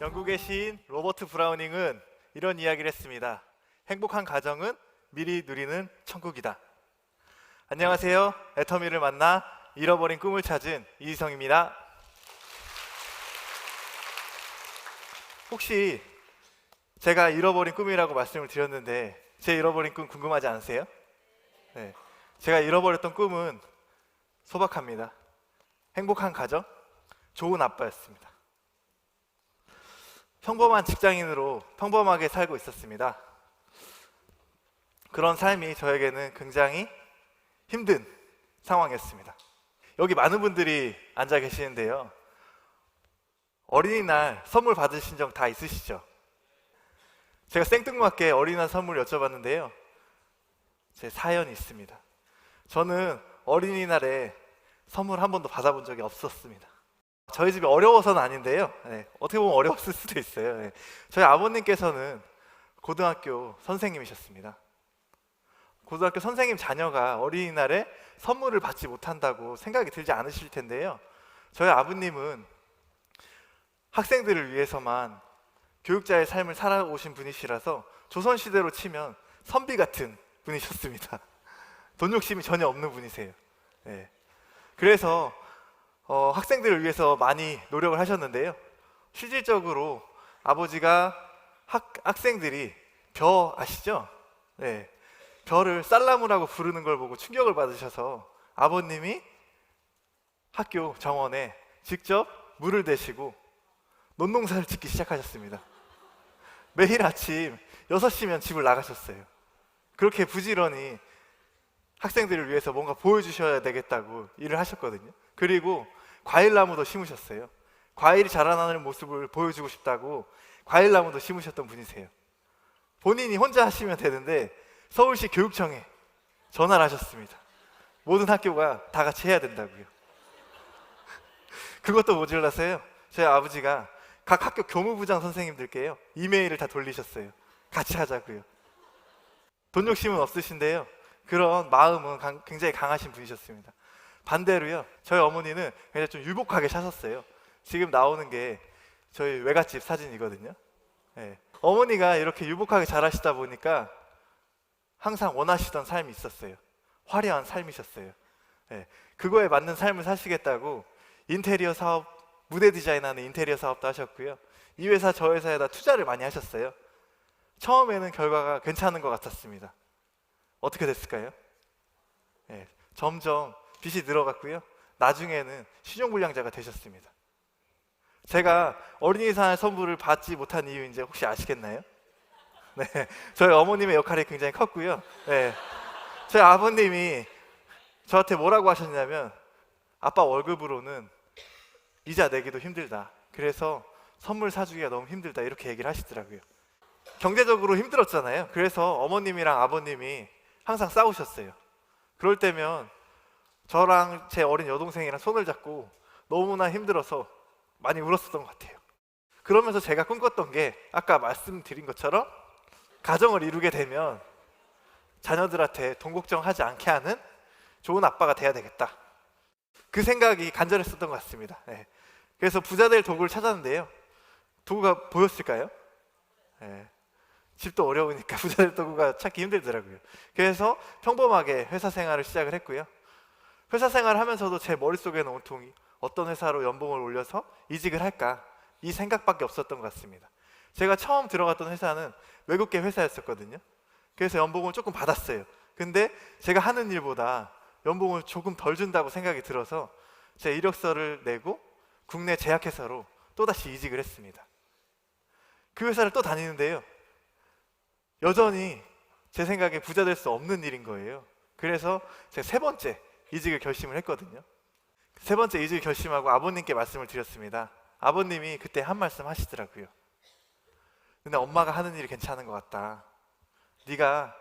영국의 시인 로버트 브라우닝은 이런 이야기를 했습니다. 행복한 가정은 미리 누리는 천국이다. 안녕하세요. 애터미를 만나 잃어버린 꿈을 찾은 이희성입니다. 혹시 제가 잃어버린 꿈이라고 말씀을 드렸는데 제 잃어버린 꿈 궁금하지 않으세요? 네. 제가 잃어버렸던 꿈은 소박합니다. 행복한 가정, 좋은 아빠였습니다. 평범한 직장인으로 평범하게 살고 있었습니다. 그런 삶이 저에게는 굉장히 힘든 상황이었습니다. 여기 많은 분들이 앉아 계시는데요. 어린이날 선물 받으신 적 다 있으시죠? 제가 생뚱맞게 어린이날 선물 여쭤봤는데요. 제 사연이 있습니다. 저는 어린이날에 선물 한 번도 받아본 적이 없었습니다. 저희 집이 어려워서는 아닌데요. 어떻게 보면 어려웠을 수도 있어요. 저희 아버님께서는 고등학교 선생님이셨습니다. 고등학교 선생님 자녀가 어린이날에 선물을 받지 못한다고 생각이 들지 않으실 텐데요. 저희 아버님은 학생들을 위해서만 교육자의 삶을 살아오신 분이시라서 조선시대로 치면 선비 같은 분이셨습니다. 돈 욕심이 전혀 없는 분이세요. 그래서 학생들을 위해서 많이 노력을 하셨는데요. 실질적으로 아버지가 학생들이 벼 아시죠? 벼를 쌀나무라고 부르는 걸 보고 충격을 받으셔서 아버님이 학교 정원에 직접 물을 대시고 논농사를 짓기 시작하셨습니다. 매일 아침 6시면 집을 나가셨어요. 그렇게 부지런히 학생들을 위해서 뭔가 보여주셔야 되겠다고 일을 하셨거든요. 그리고 과일나무도 심으셨어요. 과일이 자라나는 모습을 보여주고 싶다고 과일나무도 심으셨던 분이세요. 본인이 혼자 하시면 되는데 서울시 교육청에 전화를 하셨습니다. 모든 학교가 다 같이 해야 된다고요. 그것도 모자라서요. 저희 아버지가 각 학교 교무부장 선생님들께요 이메일을 다 돌리셨어요. 같이 하자고요. 돈 욕심은 없으신데요. 그런 마음은 굉장히 강하신 분이셨습니다. 반대로요, 저희 어머니는 굉장히 좀 유복하게 사셨어요. 지금 나오는 게 저희 외갓집 사진이거든요. 어머니가 이렇게 유복하게 잘하시다 보니까 항상 원하시던 삶이 있었어요. 화려한 삶이셨어요. 그거에 맞는 삶을 사시겠다고 인테리어 사업, 무대 디자인하는 인테리어 사업도 하셨고요. 이 회사 저 회사에다 투자를 많이 하셨어요. 처음에는 결과가 괜찮은 것 같았습니다. 어떻게 됐을까요? 점점 빚이 늘어갔고요. 나중에는 신용불량자가 되셨습니다. 제가 어린이날 선물을 받지 못한 이유 이제 혹시 아시겠나요? 저희 어머님의 역할이 굉장히 컸고요. 저희 아버님이 저한테 뭐라고 하셨냐면 아빠 월급으로는 이자 내기도 힘들다. 그래서 선물 사주기가 너무 힘들다. 이렇게 얘기를 하시더라고요. 경제적으로 힘들었잖아요. 그래서 어머님이랑 아버님이 항상 싸우셨어요. 그럴 때면 저랑 제 어린 여동생이랑 손을 잡고 너무나 힘들어서 많이 울었었던 것 같아요. 그러면서 제가 꿈꿨던 게 아까 말씀드린 것처럼 가정을 이루게 되면 자녀들한테 돈 걱정하지 않게 하는 좋은 아빠가 돼야 되겠다. 그 생각이 간절했었던 것 같습니다. 그래서 부자 될 도구를 찾았는데요. 도구가 보였을까요? 집도 어려우니까 부자 될 도구가 찾기 힘들더라고요. 그래서 평범하게 회사 생활을 시작을 했고요. 회사 생활을 하면서도 제 머릿속에는 온통 어떤 회사로 연봉을 올려서 이직을 할까 이 생각밖에 없었던 것 같습니다. 제가 처음 들어갔던 회사는 외국계 회사였었거든요. 그래서 연봉을 조금 받았어요. 근데 제가 하는 일보다 연봉을 조금 덜 준다고 생각이 들어서 제 이력서를 내고 국내 제약회사로 또다시 이직을 했습니다. 그 회사를 또 다니는데요. 여전히 제 생각에 부자 될 수 없는 일인 거예요. 그래서 제가 3번째 이직을 결심을 했거든요. 3번째 이직을 결심하고 아버님께 말씀을 드렸습니다. 아버님이 그때 한 말씀 하시더라고요. 근데 엄마가 하는 일이 괜찮은 것 같다. 네가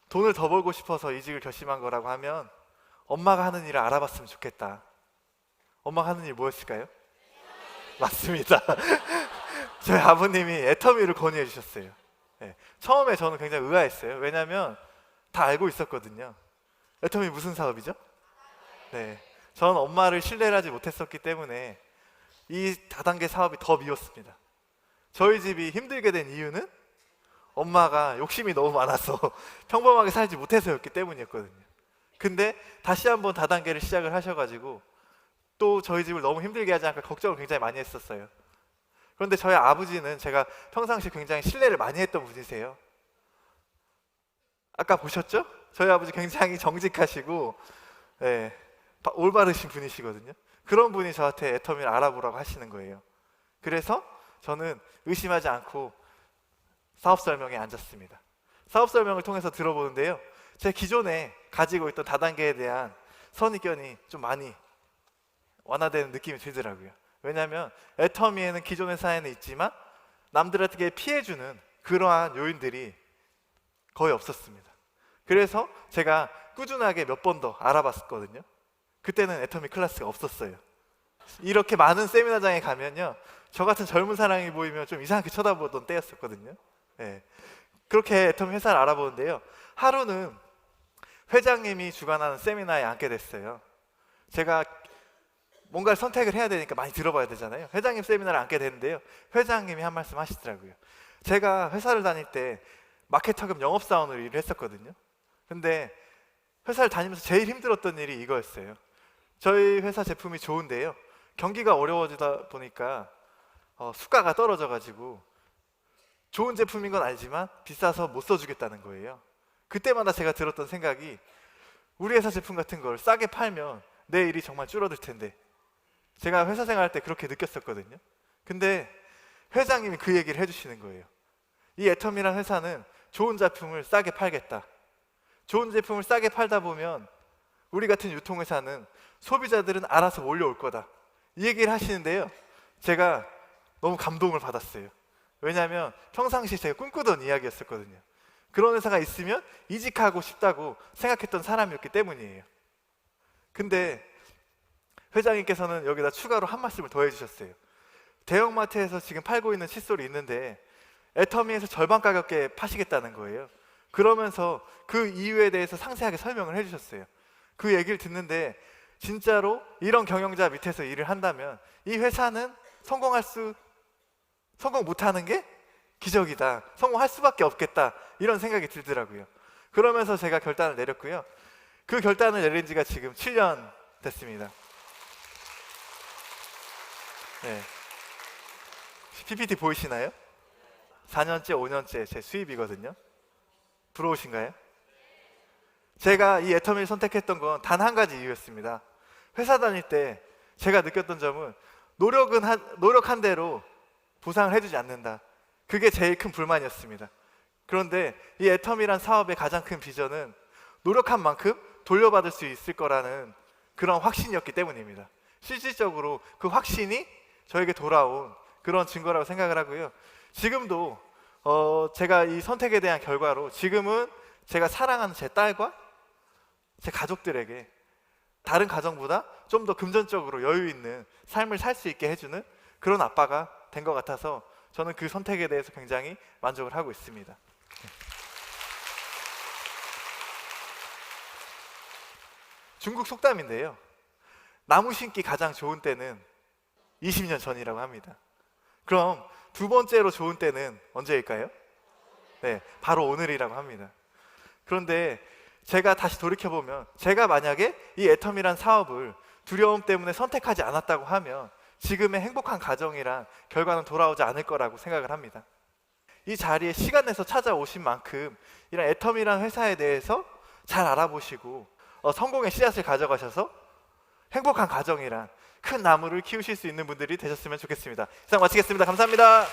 돈을 더 벌고 싶어서 이직을 결심한 거라고 하면 엄마가 하는 일을 알아봤으면 좋겠다. 엄마가 하는 일 뭐였을까요? 맞습니다. 저희 아버님이 애터미를 권유해 주셨어요. 처음에 저는 굉장히 의아했어요. 왜냐하면 다 알고 있었거든요. 애터미 무슨 사업이죠? 저는 엄마를 신뢰를 하지 못했었기 때문에 이 다단계 사업이 더 미웠습니다. 저희 집이 힘들게 된 이유는 엄마가 욕심이 너무 많아서 평범하게 살지 못해서였기 때문이었거든요. 근데 다시 한번 다단계를 시작을 하셔가지고 또 저희 집을 너무 힘들게 하지 않을까 걱정을 굉장히 많이 했었어요. 그런데 저희 아버지는 제가 평상시 굉장히 신뢰를 많이 했던 분이세요. 아까 보셨죠? 저희 아버지 굉장히 정직하시고 네, 올바르신 분이시거든요. 그런 분이 저한테 애터미를 알아보라고 하시는 거예요. 그래서 저는 의심하지 않고 사업 설명에 앉았습니다. 사업 설명을 통해서 들어보는데요, 제 기존에 가지고 있던 다단계에 대한 선입견이 좀 많이 완화되는 느낌이 들더라고요. 왜냐하면 애터미에는 기존 회사에는 있지만 남들에게 피해주는 그러한 요인들이 거의 없었습니다. 그래서 제가 꾸준하게 몇 번 더 알아봤었거든요. 그때는 애터미 클래스가 없었어요. 이렇게 많은 세미나장에 가면요, 저 같은 젊은 사람이 보이면 좀 이상하게 쳐다보던 때였었거든요. 네. 그렇게 애터미 회사를 알아보는데요, 하루는 회장님이 주관하는 세미나에 앉게 됐어요. 제가 뭔가를 선택을 해야 되니까 많이 들어봐야 되잖아요. 회장님 세미나를 앉게 됐는데요, 회장님이 한 말씀 하시더라고요. 제가 회사를 다닐 때 마케터 겸 영업사원으로 일을 했었거든요. 근데 회사를 다니면서 제일 힘들었던 일이 이거였어요. 저희 회사 제품이 좋은데요, 경기가 어려워지다 보니까 수가가 떨어져가지고 좋은 제품인 건 알지만 비싸서 못 써주겠다는 거예요. 그때마다 제가 들었던 생각이, 우리 회사 제품 같은 걸 싸게 팔면 내 일이 정말 줄어들 텐데. 제가 회사 생활할 때 그렇게 느꼈었거든요. 근데 회장님이 그 얘기를 해주시는 거예요. 이 애터미란 회사는 좋은 제품을 싸게 팔겠다. 좋은 제품을 싸게 팔다 보면 우리 같은 유통회사는 소비자들은 알아서 몰려올 거다. 이 얘기를 하시는데요, 제가 너무 감동을 받았어요. 왜냐하면 평상시 제가 꿈꾸던 이야기였었거든요. 그런 회사가 있으면 이직하고 싶다고 생각했던 사람이었기 때문이에요. 근데 회장님께서는 여기다 추가로 한 말씀을 더 해주셨어요. 대형마트에서 지금 팔고 있는 칫솔이 있는데 애터미에서 절반 가격에 파시겠다는 거예요. 그러면서 그 이유에 대해서 상세하게 설명을 해주셨어요. 그 얘기를 듣는데 진짜로 이런 경영자 밑에서 일을 한다면 이 회사는 성공 못하는 게 기적이다, 성공할 수밖에 없겠다, 이런 생각이 들더라고요. 그러면서 제가 결단을 내렸고요. 그 결단을 내린 지가 지금 7년 됐습니다. 네. PPT 보이시나요? 4년째, 5년째 제 수입이거든요. 부러우신가요? 제가 이 애터미를 선택했던 건 단 한 가지 이유였습니다. 회사 다닐 때 제가 느꼈던 점은 노력한 대로 보상을 해주지 않는다. 그게 제일 큰 불만이었습니다. 그런데 이 애터미란 사업의 가장 큰 비전은 노력한 만큼 돌려받을 수 있을 거라는 그런 확신이었기 때문입니다. 실질적으로 그 확신이 저에게 돌아온 그런 증거라고 생각을 하고요. 지금도 제가 이 선택에 대한 결과로 지금은 제가 사랑하는 제 딸과 제 가족들에게 다른 가정보다 좀 더 금전적으로 여유 있는 삶을 살 수 있게 해주는 그런 아빠가 된 것 같아서 저는 그 선택에 대해서 굉장히 만족을 하고 있습니다. 중국 속담인데요, 나무 심기 가장 좋은 때는 20년 전이라고 합니다. 그럼 두 번째로 좋은 때는 언제일까요? 네, 바로 오늘이라고 합니다. 그런데 제가 다시 돌이켜보면, 제가 만약에 이 애터미란 사업을 두려움 때문에 선택하지 않았다고 하면 지금의 행복한 가정이란 결과는 돌아오지 않을 거라고 생각을 합니다. 이 자리에 시간 내서 찾아오신 만큼 이런 애터미란 회사에 대해서 잘 알아보시고 성공의 씨앗을 가져가셔서 행복한 가정이란 큰 나무를 키우실 수 있는 분들이 되셨으면 좋겠습니다. 이상 마치겠습니다. 감사합니다.